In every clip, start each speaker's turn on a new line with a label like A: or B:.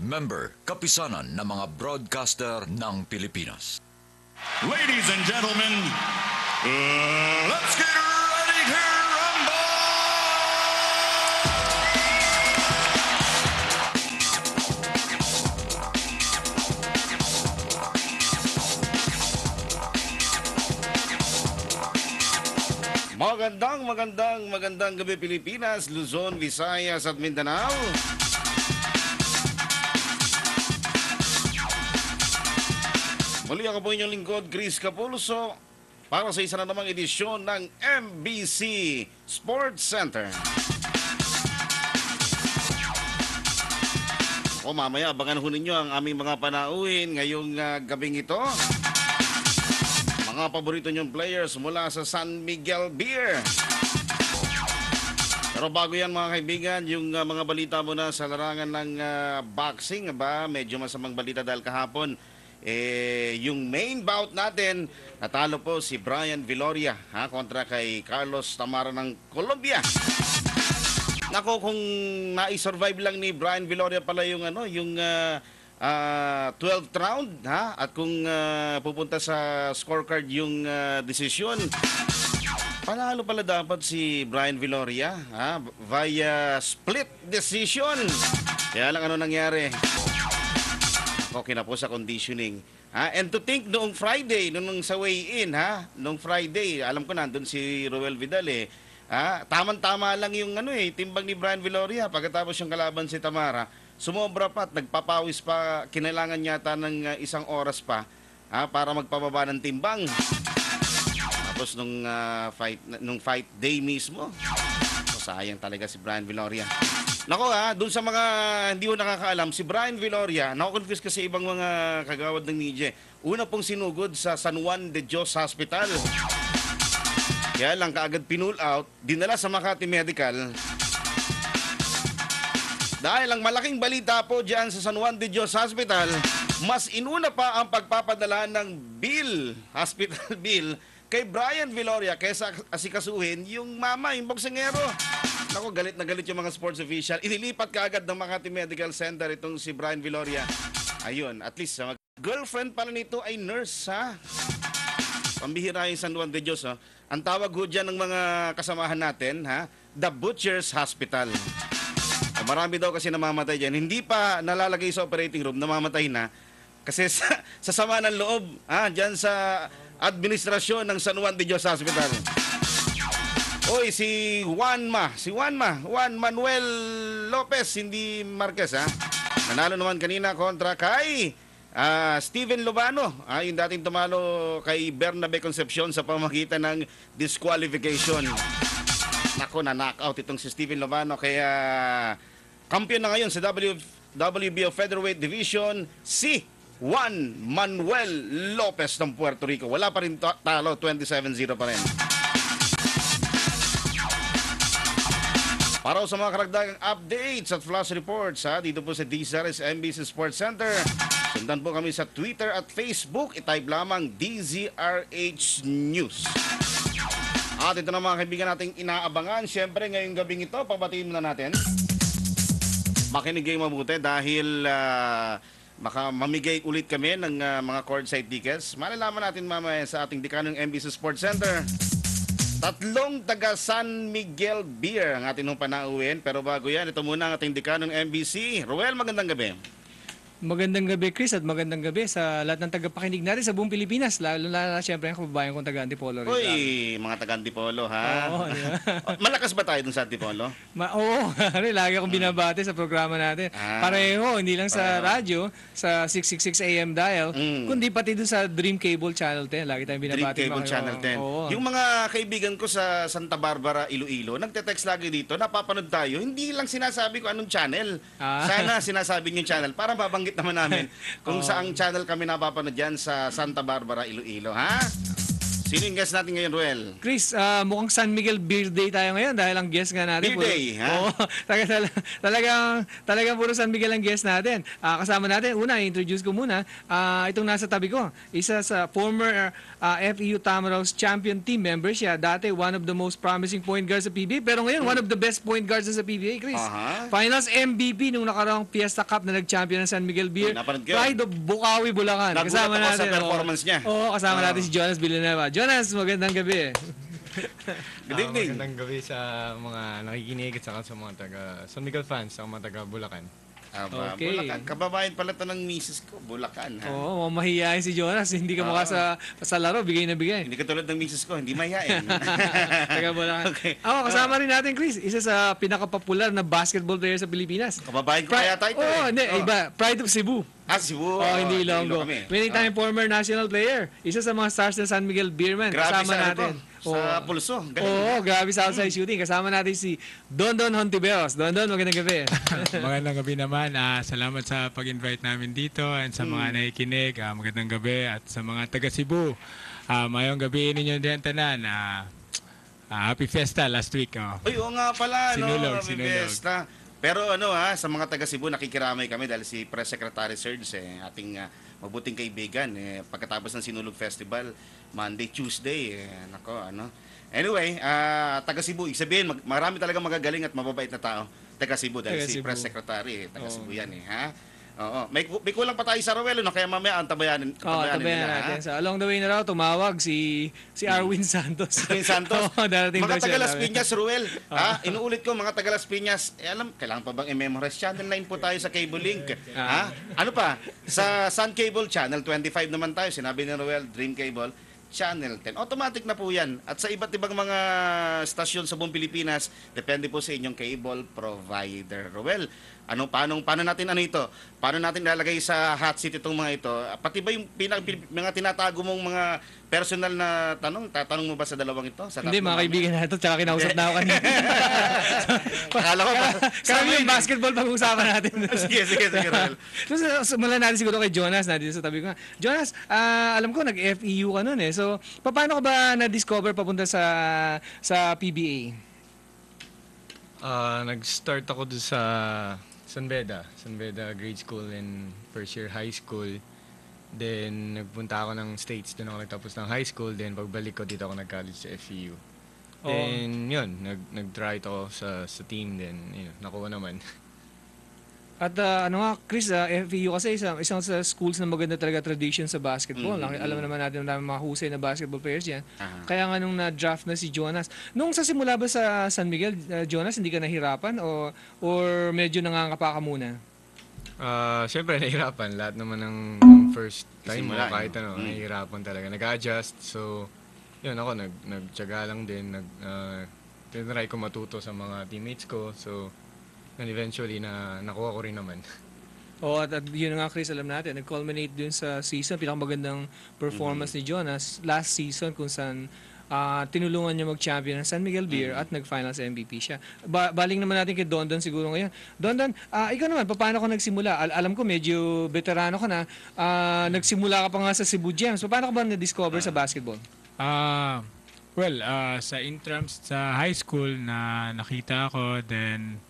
A: Member, kapisanan ng mga broadcaster ng Pilipinas.
B: Ladies and gentlemen, let's get ready to rumble!
C: Magandang gabi Pilipinas, Luzon, Visayas at Mindanao. Muli ako po inyong lingkod, Chris Capulso, para sa isa na namang edisyon ng MBC Sports Center. O mamaya, abangan ho ninyo ang aming mga panauhin ngayong gabing ito. Mga paborito niyong players mula sa San Miguel Beer. Pero bago yan mga kaibigan, yung mga balita muna sa larangan ng boxing, medyo masamang balita dahil kahapon, yung main bout natin, natalo po si Brian Viloria kontra kay Carlos Tamara ng Colombia. Nako, kung na-survive lang ni Brian Viloria pala yung 12th round at kung pupunta sa scorecard yung desisyon, panalo pala dapat si Brian Viloria via split decision. Kaya lang ano nangyari? Okay na po sa conditioning. And to think noong Friday, noong sa weigh-in, noong Friday, alam ko nandun si Roel Vidal Tama-tama lang yung timbang ni Brian Viloria pagkatapos yung kalaban si Tamara. Sumobra pa at nagpapawis pa, kinailangan yata ng isang oras pa para magpababa ng timbang. Tapos nung fight day mismo, sayang talaga si Brian Viloria. Nako dun sa mga hindi ko nakakaalam, si Brian Viloria, nako-confuse kasi ibang mga kagawad ng media. Una pong sinugod sa San Juan de Dios Hospital. Kaya lang kaagad pinull out, dinala sa Makati Medical. Dahil ang malaking balita po dyan sa San Juan de Dios Hospital, mas inuna pa ang pagpapadala ng bill, hospital bill, kay Brian Viloria kaysa asikasuhin yung mama, yung boksingero. Naku, galit na galit yung mga sports official. Inilipat kaagad ng Makati Medical Center itong si Brian Viloria. Ayun, at least girlfriend pala nito ay nurse, Pambihira yung San Juan de Dios, Ang tawag ho dyan ng mga kasamahan natin, The Butcher's Hospital. Marami daw kasi namamatay dyan. Hindi pa nalalagay sa operating room, namamatay na. Kasi sa sama ng loob, dyan sa administrasyon ng San Juan de Dios Hospital. Oy, si Juan Manuel Lopez, hindi Marquez, Nanalo naman kanina kontra kay Steven Lobano, yung dating tumalo kay Bernabe Concepcion sa pamamagitan ng disqualification. Nako, na-knockout itong si Steven Lobano, kaya kampiyon na ngayon sa WBO Featherweight Division si Juan Manuel Lopez ng Puerto Rico. Wala pa rin talo, 27-0 pa rin. Para sa mga karagdagang updates at flash reports dito po sa DZRH MBC Sports Center, sundan po kami sa Twitter at Facebook. I-type lamang DZRH News. At ito na mga kaibigan nating inaabangan. Siyempre ngayong gabing ito, pabatiin muna natin. Makinig kayo mabuti dahil mamigay ulit kami ng mga courtside tickets. Malalaman natin mamaya sa ating dekanong MBC Sports Center. 3 taga San Miguel Beer ang ating panauhin. Pero bago yan, ito muna ang ating dekanong MBC. Roel, magandang gabi.
D: Magandang gabi, Chris, at magandang gabi sa lahat ng tagapakinig natin sa buong Pilipinas. Lalo na siyempre ang kababayan kong taga-Antipolo.
C: Uy, mga taga-Antipolo,
D: Oo, yeah.
C: Malakas ba tayo dun sa Antipolo?
D: Oo, lagi akong binabati sa programa natin. Pareho, hindi lang sa radyo, sa 666 AM dial, kundi pati dun sa Dream Cable Channel 10. Lagi tayong binabati.
C: Dream Cable Channel 10.
D: Oo.
C: Yung mga kaibigan ko sa Santa Barbara, Iloilo, nagte-text lagi dito, napapanood tayo. Hindi lang sinasabi ko anong channel. Sana sinasabi niyo channel para mabanggit naman namin kung saang channel kami napapanood dyan sa Santa Barbara, Iloilo, Sino yung guest natin ngayon, Ruel?
D: Chris, mukhang San Miguel Beer Day tayo ngayon dahil ang guest nga natin.
C: Beer Day, ha?
D: Oo, talagang puro San Miguel ang guest natin. Kasama natin, una, introduce ko muna, itong nasa tabi ko. Isa sa former FEU Tamaraws champion team member siya. Dati, one of the most promising point guards sa PBA. Pero ngayon, one of the best point guards sa PBA, Chris. Finals MVP nung nakaraang Fiesta Cup na nag-champion ng San Miguel Beer. Pride of Bukawi, Bulacan. Kasama
C: Nagulat ako
D: natin.
C: sa performance niya.
D: Oo, kasama natin si Jonas Villanueva. Jonas, magandang gabi.
C: Good evening.
E: Magandang gabi sa mga nakikinig at saka sa mga taga San Miguel fans, sa mga taga Bulacan.
D: Okay.
C: Bulacan. Kababayan pala to ng misis ko, Bulacan. Ha?
D: Oo, mahihayin si Jonas. Hindi ka mukha sa laro, bigay na bigay.
C: Hindi katulad ng misis ko, hindi mahihain.
D: Taga Bulacan. Kasama rin natin, Chris. Isa sa pinakapopular na basketball player sa Pilipinas.
C: Kababayan ko kaya tayo.
D: Hindi, iba. Pride of Cebu.
C: Cebu.
D: Hindi Ilonggo. Winning time former national player. Isa sa mga stars ng San Miguel Beerman.
C: Grabe
D: Kasama natin.
C: Sa pulso.
D: Grabe sa outside shooting. Kasama natin si Dondon Hontiveros. Dondon, magandang gabi.
F: Magandang gabi naman. Salamat sa pag-invite namin dito and sa mga nakikinig. Magandang gabi at sa mga taga Cebu. Mayong gabi ninyo din tanan. Happy Fiesta last week.
C: Uy, oo nga pala.
F: Sinulog.
C: Fiesta. Pero sa mga taga Cebu, nakikiramay kami dahil si Press Secretary Serge, ating mabuting kaibigan, pagkatapos ng Sinulog Festival, Monday, Tuesday, Anyway, taga Cebu, ibig sabihin, marami talaga magagaling at mababait na tao. Taga Cebu, dahil si Press Secretary, taga Cebu yan ha? Oo. May kulang pa tayo sa Rowell, kaya mamaya ang tabayanin
D: tabayanin natin. So, along the way na raw, tumawag si Arwin Santos.
C: Arwin Santos? Mga taga Las Piñas, Rowell. Inuulit ko, mga taga Las Piñas, kailangan pa bang i-memorize? Channel 9 po tayo sa cable link. Ano pa? Sa Sun Cable, Channel 25 naman tayo. Sinabi ni Rowell, Dream Cable, Channel 10. Automatic na po yan. At sa iba't ibang mga stasyon sa buong Pilipinas, depende po sa inyong cable provider. Rowell, paano natin ito? Paano natin ilalagay sa hot seat itong mga ito? Pati ba yung mga tinatago mong mga personal na tanong? Tatanong mo ba sa dalawang ito?
D: Hindi, mga kaibigan na ito. Tsaka kinausap na ako kanina.
C: Akala ko ba?
D: Karami yung basketball pag-usapan natin.
C: Sige, Rowell.
D: So, simulan natin siguro kay Jonas na dito sa tabi ko. Jonas, alam ko nag-FEU ka nun eh. So, paano ka ba na-discover papunta sa PBA?
E: Nag-start ako doon sa San Beda grade school and first year high school. Then nagpunta ako ng States, doon ako nagtapos ng high school. Then pagbalik ko dito ako nag-college sa FEU. Then yun, nag-try ako sa team. Then nakuha naman.
D: At Chris, FEU kasi isang sa schools na maganda talaga tradition sa basketball. Alam naman natin na mga husay na basketball players yan. Kaya nga nung na-draft na si Jonas. Nung sa simula ba sa San Miguel, Jonas, hindi ka nahirapan or medyo nangangapa ka muna?
E: Siyempre, nahirapan. Lahat naman ng first time mo, kahit nahihirapan talaga. Nag-adjust. So, yun ako, nagtyaga lang din. Tinry ko matuto sa mga teammates ko. So, and eventually, nakuha ko rin naman.
D: At yun nga, Chris, alam natin, nag-culminate dun sa season, pinakamagandang performance ni Jonas last season kung saan tinulungan niya mag-champion ng San Miguel Beer at nag-finals MVP siya. Baling naman natin kay Dondon siguro ngayon. Dondon, ikaw naman, paano ka nagsimula? Alam ko medyo veterano ka na. Nagsimula ka pa nga sa Cebu Gems. Paano ka ba na-discover sa basketball?
F: Sa intrams sa high school na nakita ako, then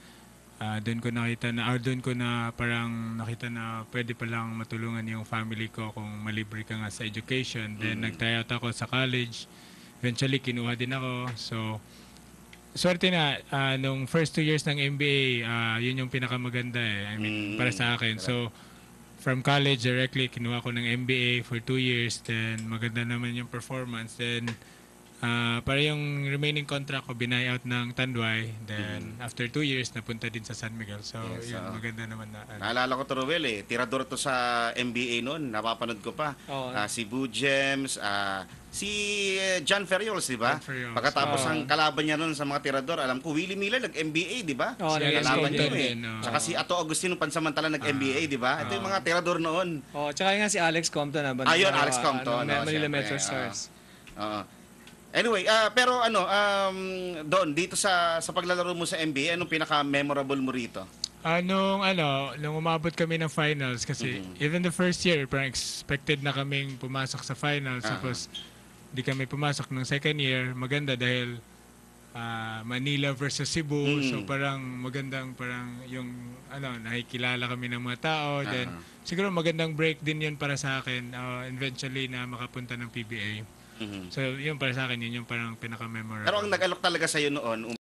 F: doon ko na parang nakita na pwede palang matulungan yung family ko kung malibre ka nga sa education. Then nag-try out ako sa college. Eventually kinuha din ako. So swerte na nung first 2 years ng MBA, yun yung pinakamaganda I mean, para sa akin. So from college directly kinuha ko ng MBA for 2 years. Then maganda naman yung performance. Then para yung remaining contract ko, binay-out ng Tanduay. Then, after 2 years, napunta din sa San Miguel. So, yun, maganda naman na.
C: Naalala ko to, Rowell, tirador to sa NBA noon. Napapanood ko pa. Cebu Gems, si John Ferriols, di ba? Pagkatapos ang kalaban niya noon sa mga tirador, alam ko, Willie Miller nag-NBA, di ba? Kalaban niya Tsaka si Ato Agustino pansamantala nag-NBA, di ba? Ito yung mga tirador noon.
D: Tsaka nga si Alex Compton.
C: Ayun, Alex Compton.
D: Manila Metro Stars.
C: Anyway, pero Don, dito sa paglalaro mo sa NBA, anong pinaka-memorable mo rito?
F: Nung umabot kami ng finals, kasi even the first year, parang expected na kaming pumasok sa finals. Tapos, di kami pumasok ng second year. Maganda dahil Manila versus Cebu. So parang magandang parang yung nakikilala kami ng mga tao. Then siguro magandang break din yun para sa akin eventually na makapunta ng PBA. So yun para sa akin yun yung parang pinaka-memorable.
C: Pero ang nag-alok talaga sa'yo noon,